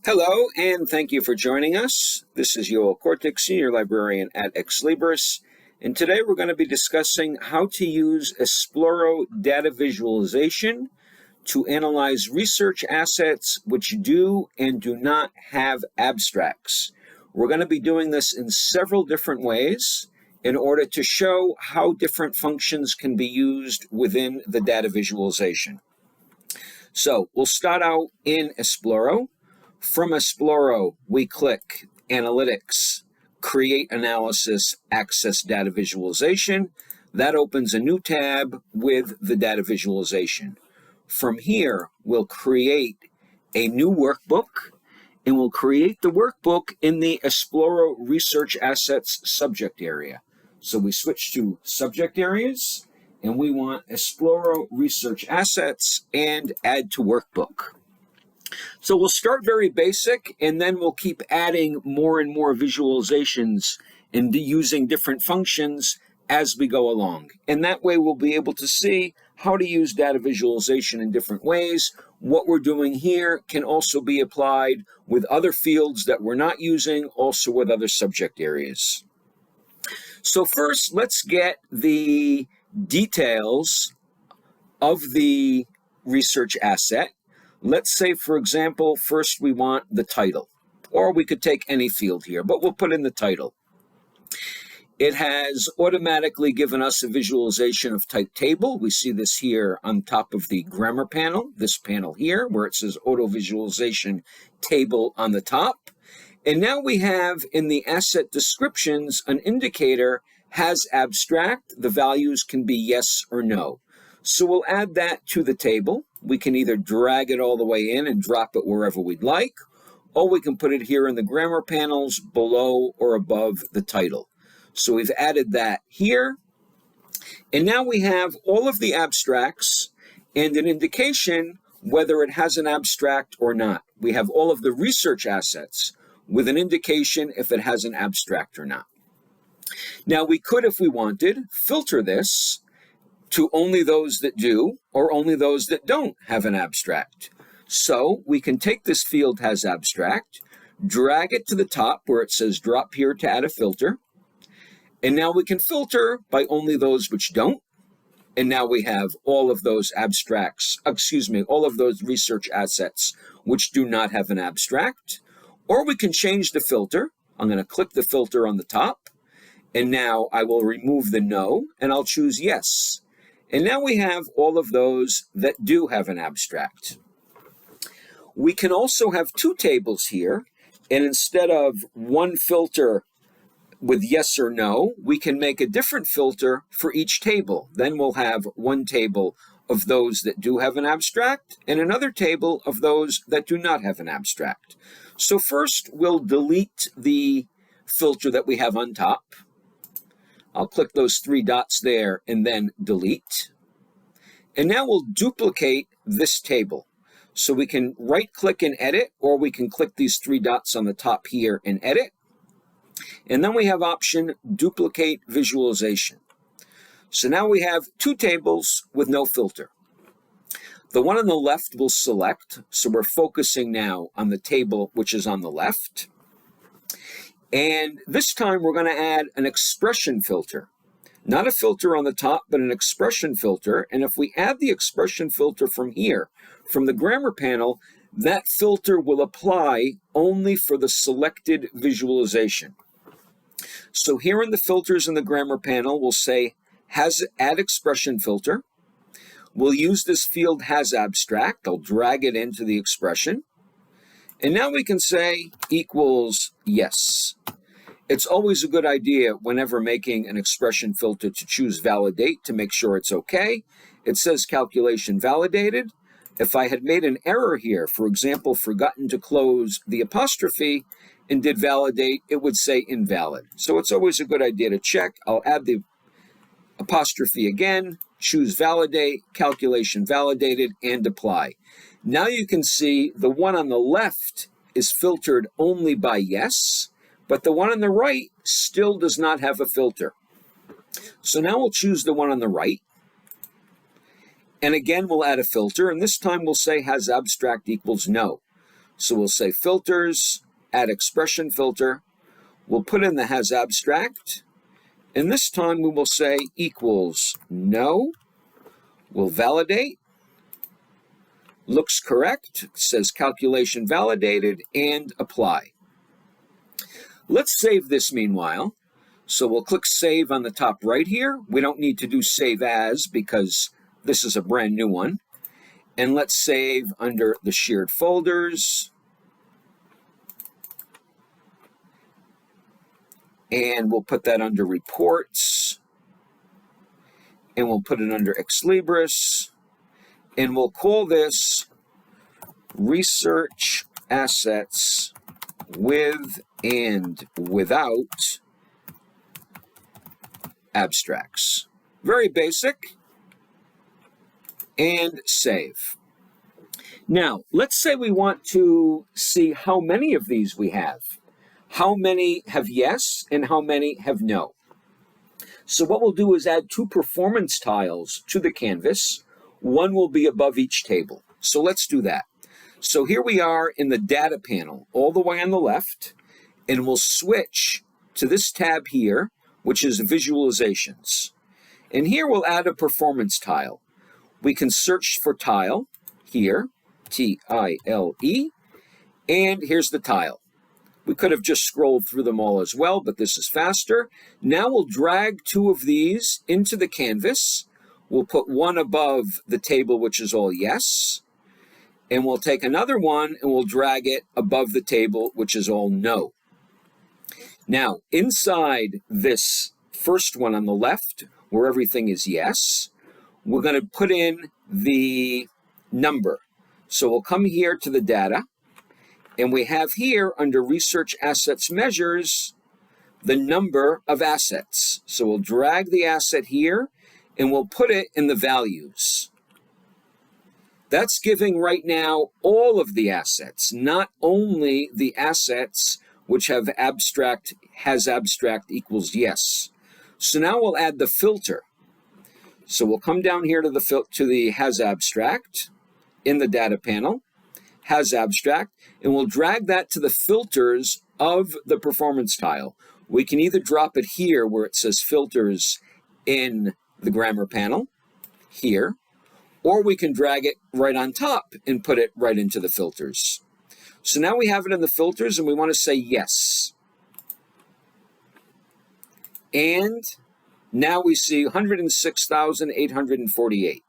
Hello, and thank you for joining us. This is Yoel Kortick, Senior Librarian at Libris, and today we're going to be discussing how to use Esploro Data Visualization to analyze research assets which do and do not have abstracts. We're going to be doing this in several different ways in order to show how different functions can be used within the data visualization. So we'll start out in Esploro. From Esploro, we click Analytics, Create Analysis, Access Data Visualization. That opens a new tab with the data visualization. From here, we'll create a new workbook, and we'll create the workbook in the Esploro Research Assets subject area. So we switch to subject areas, and we want Esploro Research Assets and add to workbook. So we'll start very basic, and then we'll keep adding more and more visualizations and using different functions as we go along. And that way we'll be able to see how to use data visualization in different ways. What we're doing here can also be applied with other fields that we're not using, also with other subject areas. So first, let's get the details of the research asset. Let's say, for example, first we want the title, or we could take any field here, but we'll put in the title. It has automatically given us a visualization of type table. We see this here on top of the grammar panel, this panel here, where it says auto visualization table on the top. And now we have in the asset descriptions an indicator has abstract. The values can be yes or no. So we'll add that to the table. We can either drag it all the way in and drop it wherever we'd like, or we can put it here in the grammar panels below or above the title. So we've added that here. And now we have all of the abstracts and an indication whether it has an abstract or not. We have all of the research assets with an indication if it has an abstract or not. Now we could, if we wanted, filter this to only those that do or only those that don't have an abstract. So we can take this field has abstract, drag it to the top where it says drop here to add a filter, and now we can filter by only those which don't, and now we have all of those all of those research assets which do not have an abstract. Or we can change the filter. I'm going to click the filter on the top, and now I will remove the no, and I'll choose yes. And now we have all of those that do have an abstract. We can also have two tables here, and instead of one filter with yes or no, we can make a different filter for each table. Then we'll have one table of those that do have an abstract and another table of those that do not have an abstract. So first, we'll delete the filter that we have on top. I'll click those three dots there and then delete. And now we'll duplicate this table. So we can right-click and edit, or we can click these three dots on the top here and edit. And then we have option duplicate visualization. So now we have two tables with no filter. The one on the left we'll select. So we're focusing now on the table which is on the left. And this time we're going to add an expression filter. Not a filter on the top, but an expression filter. And if we add the expression filter from here, from the grammar panel, that filter will apply only for the selected visualization. So here in the filters in the grammar panel, we'll say has add expression filter. We'll use this field has abstract. I'll drag it into the expression. And now we can say equals yes. It's always a good idea whenever making an expression filter to choose validate to make sure it's okay. It says calculation validated. If I had made an error here, for example, forgotten to close the apostrophe and did validate, it would say invalid. So it's always a good idea to check. I'll add the apostrophe again, choose validate, calculation validated, and apply. Now you can see the one on the left is filtered only by yes, but the one on the right still does not have a filter. So now we'll choose the one on the right. And again, we'll add a filter, and this time we'll say has abstract equals no. So we'll say filters, add expression filter. We'll put in the has abstract. And this time we will say equals no. We'll validate. Looks correct. It says calculation validated and apply. Let's save this meanwhile. So we'll click save on the top right here. We don't need to do save as because this is a brand new one. And let's save under the shared folders. And we'll put that under reports. And we'll put it under Ex Libris. And we'll call this research assets with and without abstracts. Very basic. And save. Now, let's say we want to see how many of these we have. How many have yes and how many have no. So what we'll do is add 2 performance tiles to the canvas. One will be above each table. So let's do that. So here we are in the data panel, all the way on the left, and we'll switch to this tab here, which is visualizations. And here we'll add a performance tile. We can search for tile here, T-I-L-E, and here's the tile. We could have just scrolled through them all as well, but this is faster. Now we'll drag 2 of these into the canvas. We'll put one above the table, which is all yes. And we'll take another one and we'll drag it above the table, which is all no. Now, inside this first one on the left, where everything is yes, we're going to put in the number. So we'll come here to the data, and we have here under Research Assets Measures, the number of assets. So we'll drag the asset here, and we'll put it in the values. That's giving right now all of the assets, not only the assets which have abstract, has abstract equals yes. So now we'll add the filter. So we'll come down here to the has abstract in the data panel, has abstract, and we'll drag that to the filters of the performance tile. We can either drop it here where it says filters in the grammar panel, here, or we can drag it right on top and put it right into the filters. So now we have it in the filters and we want to say yes. And now we see 106,848.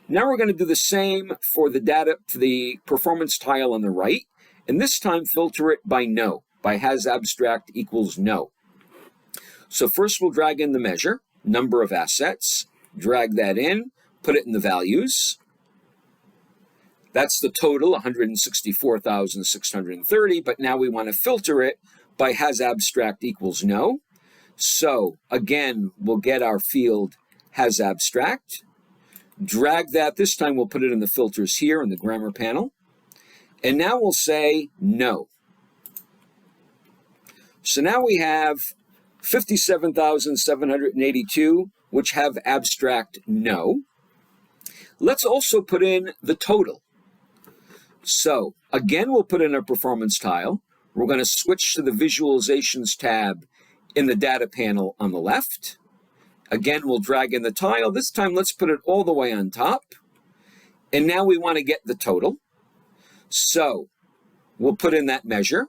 Now we're going to do the same for the data, for the performance tile on the right, and this time filter it by no, by has abstract equals no. So first we'll drag in the measure, number of assets, drag that in, put it in the values. That's the total, 164,630, but now we want to filter it by has abstract equals no. So again, we'll get our field has abstract, drag that, this time we'll put it in the filters here in the grammar panel, and now we'll say no. So now we have 57,782, which have abstract no. Let's also put in the total. So again, we'll put in a performance tile. We're going to switch to the visualizations tab in the data panel on the left. Again, we'll drag in the tile. This time, let's put it all the way on top. And now we want to get the total. So we'll put in that measure.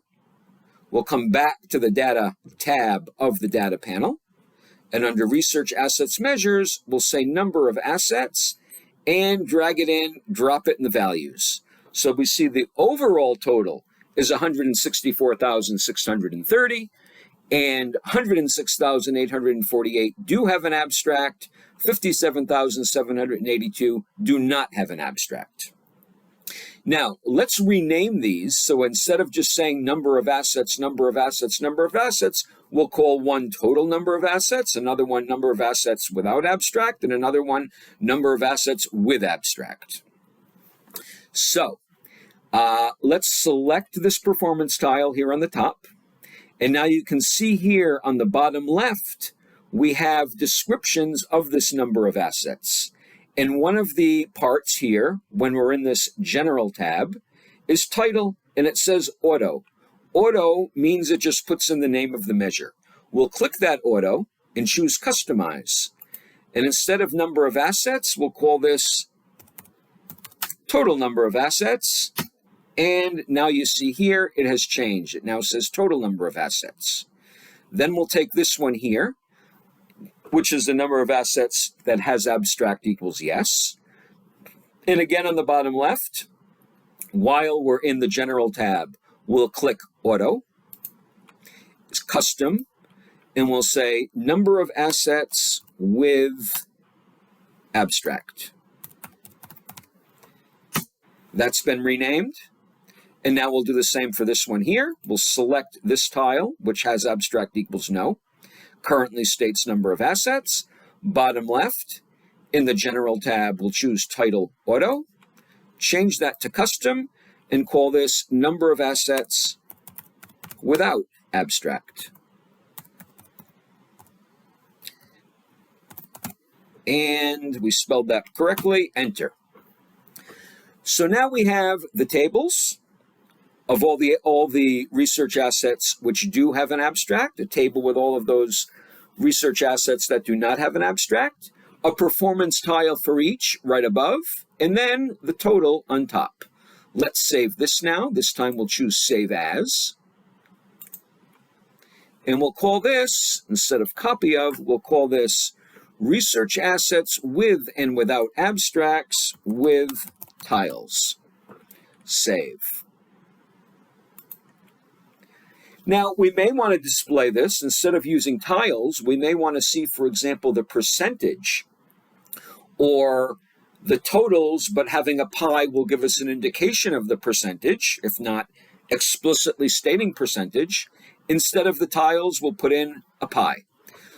We'll come back to the data tab of the data panel. And under Research Assets Measures, we'll say number of assets and drag it in, drop it in the values. So we see the overall total is 164,630. And 106,848 do have an abstract, 57,782 do not have an abstract. Now, let's rename these. So instead of just saying number of assets, number of assets, number of assets, we'll call one total number of assets, another one number of assets without abstract, and another one number of assets with abstract. So let's select this performance tile here on the top. And now you can see here on the bottom left, we have descriptions of this number of assets. And one of the parts here, when we're in this general tab, is title and it says auto. Auto means it just puts in the name of the measure. We'll click that auto and choose customize. And instead of number of assets, we'll call this total number of assets. And now you see here, it has changed. It now says total number of assets. Then we'll take this one here, which is the number of assets that has abstract equals yes. And again, on the bottom left, while we're in the General tab, we'll click Auto, it's Custom, and we'll say number of assets with abstract. That's been renamed. And now we'll do the same for this one here. We'll select this tile, which has abstract equals no. Currently states number of assets. Bottom left, in the General tab, we'll choose Title Auto, change that to Custom, and call this number of assets without abstract. And we spelled that correctly, enter. So now we have the tables of all the research assets which do have an abstract, a table with all of those research assets that do not have an abstract, a performance tile for each right above, and then the total on top. Let's save this now. This time we'll choose Save As. And we'll call this, instead of copy of, we'll call this Research Assets with and without abstracts with tiles. Save. Now, we may want to display this, instead of using tiles, we may want to see, for example, the percentage or the totals, but having a pie will give us an indication of the percentage, if not explicitly stating percentage. Instead of the tiles, we'll put in a pie.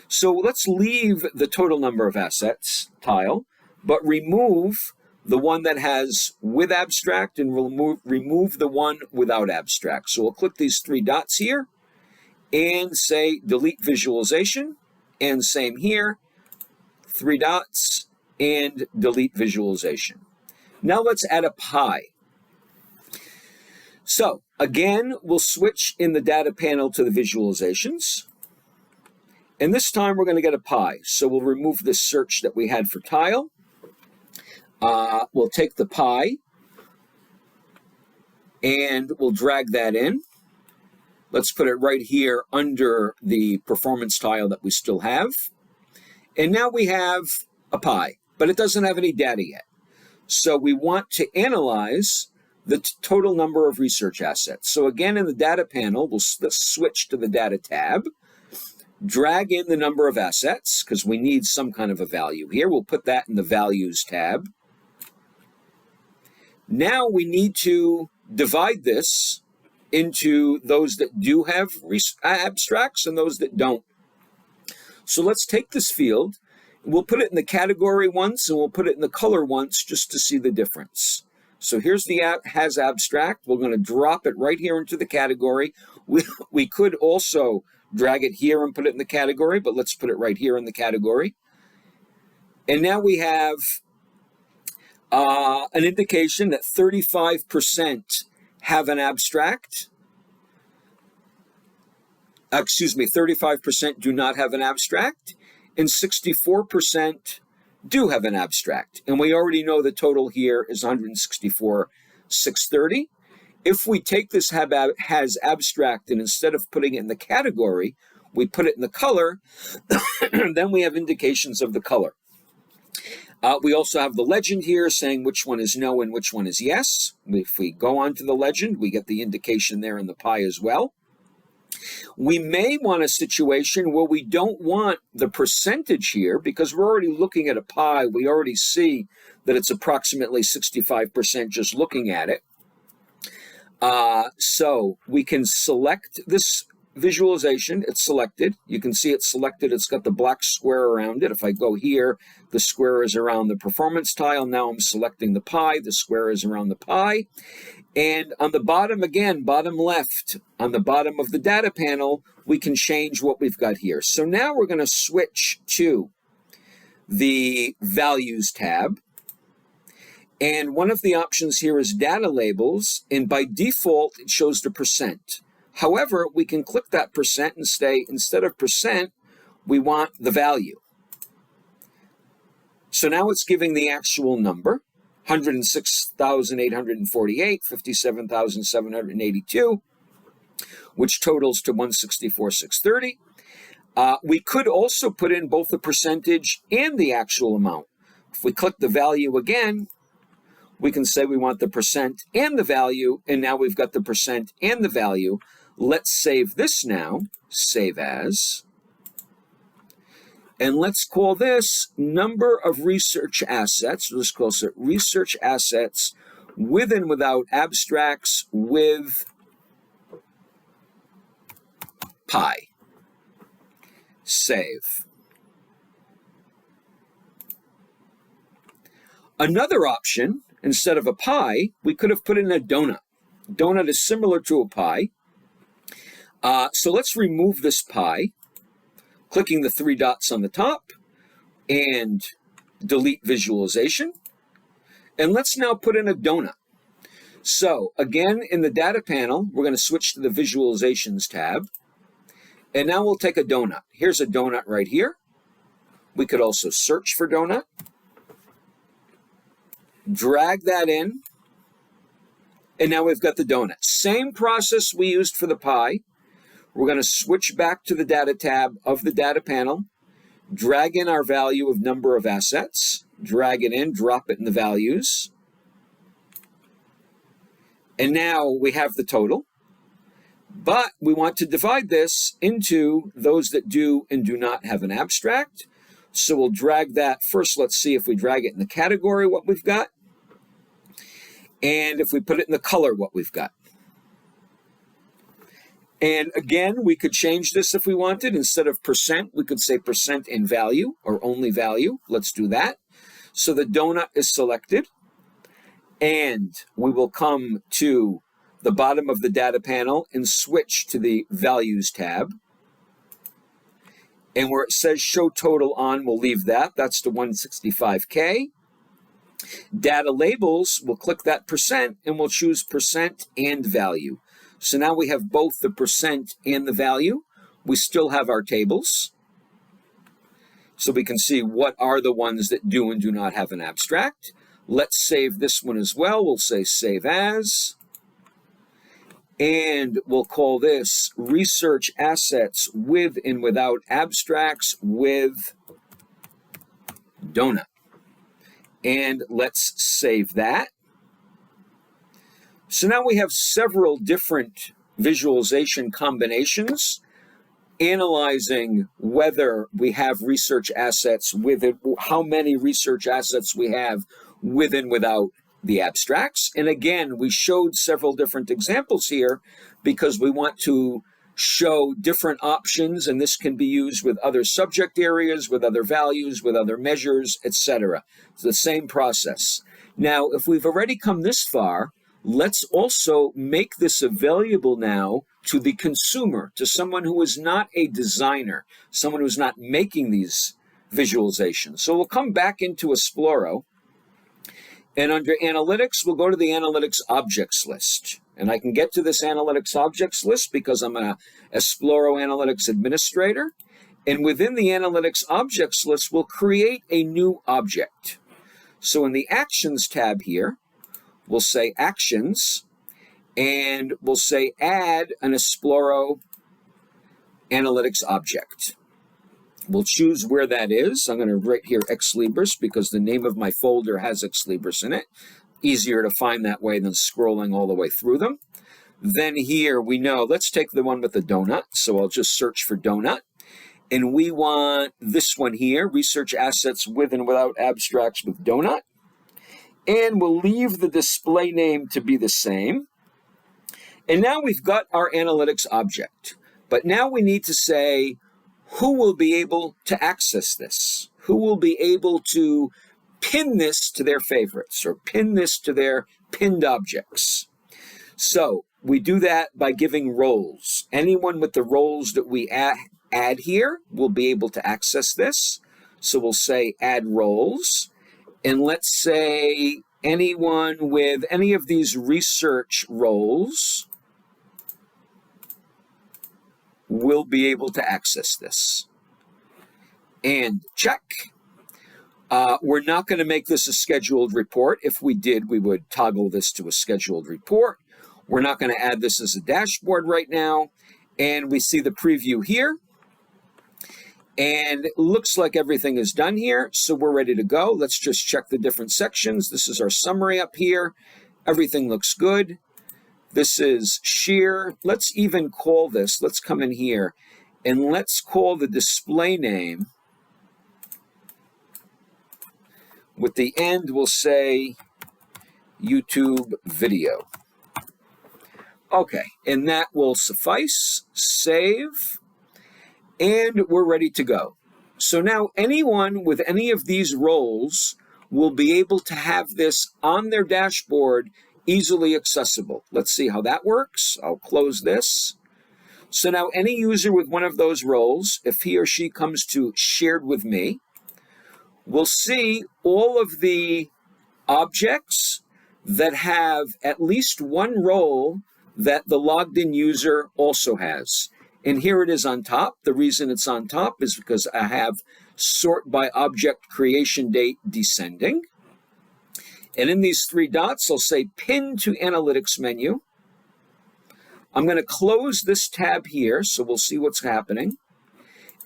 So let's leave the total number of assets tile, but remove the one that has with abstract and remove the one without abstract. So we'll click these three dots here and say delete visualization, and same here, three dots and delete visualization. Now let's add a pie. So again, we'll switch in the data panel to the visualizations. And this time we're going to get a pie. So we'll remove this search that we had for tile. We'll take the pie and we'll drag that in. Let's put it right here under the performance tile that we still have. And now we have a pie, but it doesn't have any data yet. So we want to analyze the total number of research assets. So again, in the data panel, let's switch to the data tab. Drag in the number of assets, because we need some kind of a value here. We'll put that in the Values tab. Now we need to divide this into those that do have abstracts and those that don't. So let's take this field, and we'll put it in the category once, and we'll put it in the color once, just to see the difference. So here's the has abstract. We're going to drop it right here into the category. We could also drag it here and put it in the category, but let's put it right here in the category. And now we have an indication that 35% have an abstract. 35% do not have an abstract, and 64% do have an abstract. And we already know the total here is 164,630. If we take this has abstract and instead of putting it in the category, we put it in the color, then we have indications of the color. We also have the legend here saying which one is no and which one is yes. If we go on to the legend, we get the indication there in the pie as well. We may want a situation where we don't want the percentage here because we're already looking at a pie. We already see that it's approximately 65% just looking at it. So we can select this visualization. It's selected. You can see it's selected. It's got the black square around it. If I go here, the square is around the performance tile. Now I'm selecting the pie. The square is around the pie. And on the bottom, again, bottom left, on the bottom of the data panel, we can change what we've got here. So now we're going to switch to the Values tab. And one of the options here is data labels, and by default, it shows the percent. However, we can click that percent and say, instead of percent, we want the value. So now it's giving the actual number, 106,848, 57,782, which totals to 164,630. We could also put in both the percentage and the actual amount. If we click the value again, we can say we want the percent and the value, and now we've got the percent and the value. Let's save this now, save as, and let's call this number of research assets. Let's call it research assets with and without abstracts with pi. Save. Another option, instead of a pi, we could have put in a donut. Donut is similar to a pi. So let's remove this pi, clicking the three dots on the top, and delete visualization. And let's now put in a donut. So again, in the data panel, we're going to switch to the visualizations tab. And now we'll take a donut. Here's a donut right here. We could also search for donut. Drag that in. And now we've got the donut. Same process we used for the pi. We're going to switch back to the data tab of the data panel. Drag in our value of number of assets. Drag it in, drop it in the values. And now we have the total. But we want to divide this into those that do and do not have an abstract. So we'll drag that. First, let's see if we drag it in the category, what we've got. And if we put it in the color, what we've got. And again, we could change this if we wanted. Instead of percent, we could say percent in value or only value. Let's do that. So the donut is selected. And we will come to the bottom of the data panel and switch to the values tab. And where it says show total on, we'll leave that. That's the 165K. Data labels, we'll click that percent and we'll choose percent and value. So now we have both the percent and the value. We still have our tables. So we can see what are the ones that do and do not have an abstract. Let's save this one as well. We'll say save as. And we'll call this research assets with and without abstracts with donut. And let's save that. So now we have several different visualization combinations analyzing whether we have research assets with it, how many research assets we have with and without the abstracts. And again, we showed several different examples here because we want to show different options, and this can be used with other subject areas, with other values, with other measures, etc. It's the same process. Now, if we've already come this far, let's also make this available now to the consumer, to someone who is not a designer, someone who's not making these visualizations. So we'll come back into Esploro, and under Analytics, we'll go to the Analytics Objects list. And I can get to this Analytics Objects list because I'm an Esploro Analytics Administrator. And within the Analytics Objects list, we'll create a new object. So in the Actions tab here, we'll say Actions, and we'll say Add an Esploro Analytics Object. We'll choose where that is. I'm going to write here Ex Libris because the name of my folder has Ex Libris in it. Easier to find that way than scrolling all the way through them. Then here we know, let's take the one with the donut. So I'll just search for donut. And we want this one here, research assets with and without abstracts with donut. And we'll leave the display name to be the same. And now we've got our analytics object. But now we need to say, who will be able to access this? Who will be able to pin this to their favorites or pin this to their pinned objects? So we do that by giving roles. Anyone with the roles that we add here will be able to access this. So we'll say add roles. And let's say anyone with any of these research roles will be able to access this. And check. We're not going to make this a scheduled report. If we did, we would toggle this to a scheduled report. We're not going to add this as a dashboard right now. And we see the preview here. And it looks like everything is done here. So we're ready to go. Let's just check the different sections. This is our summary up here. Everything looks good. This is sheer. Let's even call this. Let's come in here and let's call the display name. With the end, we'll say YouTube video. Okay, and that will suffice. Save, and we're ready to go. So now anyone with any of these roles will be able to have this on their dashboard easily accessible. Let's see how that works. I'll close this. So now any user with one of those roles, if he or she comes to shared with me, we'll see all of the objects that have at least one role that the logged in user also has. And here it is on top. The reason it's on top is because I have sort by object creation date descending. And in these three dots, I'll say pin to analytics menu. I'm going to close this tab here, so we'll see what's happening.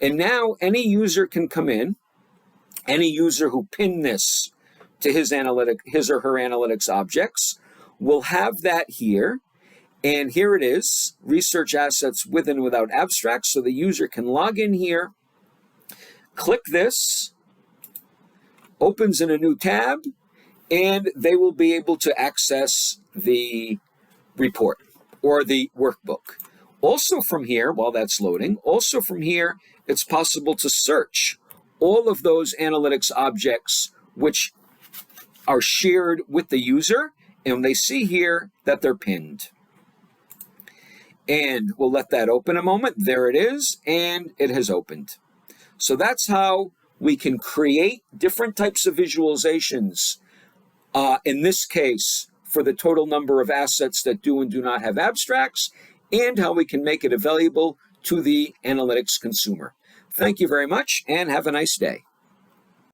And now any user can come in. Any user who pinned this to his or her analytics objects will have that here. And here it is, research assets with and without abstracts. So the user can log in here, click this, opens in a new tab, and they will be able to access the report or the workbook. Also from here, while that's loading, also from here, it's possible to search all of those analytics objects which are shared with the user, and they see here that they're pinned. And we'll let that open a moment. There it is, and it has opened. So that's how we can create different types of visualizations, in this case, for the total number of assets that do and do not have abstracts, and how we can make it available to the analytics consumer. Thank you very much, and have a nice day.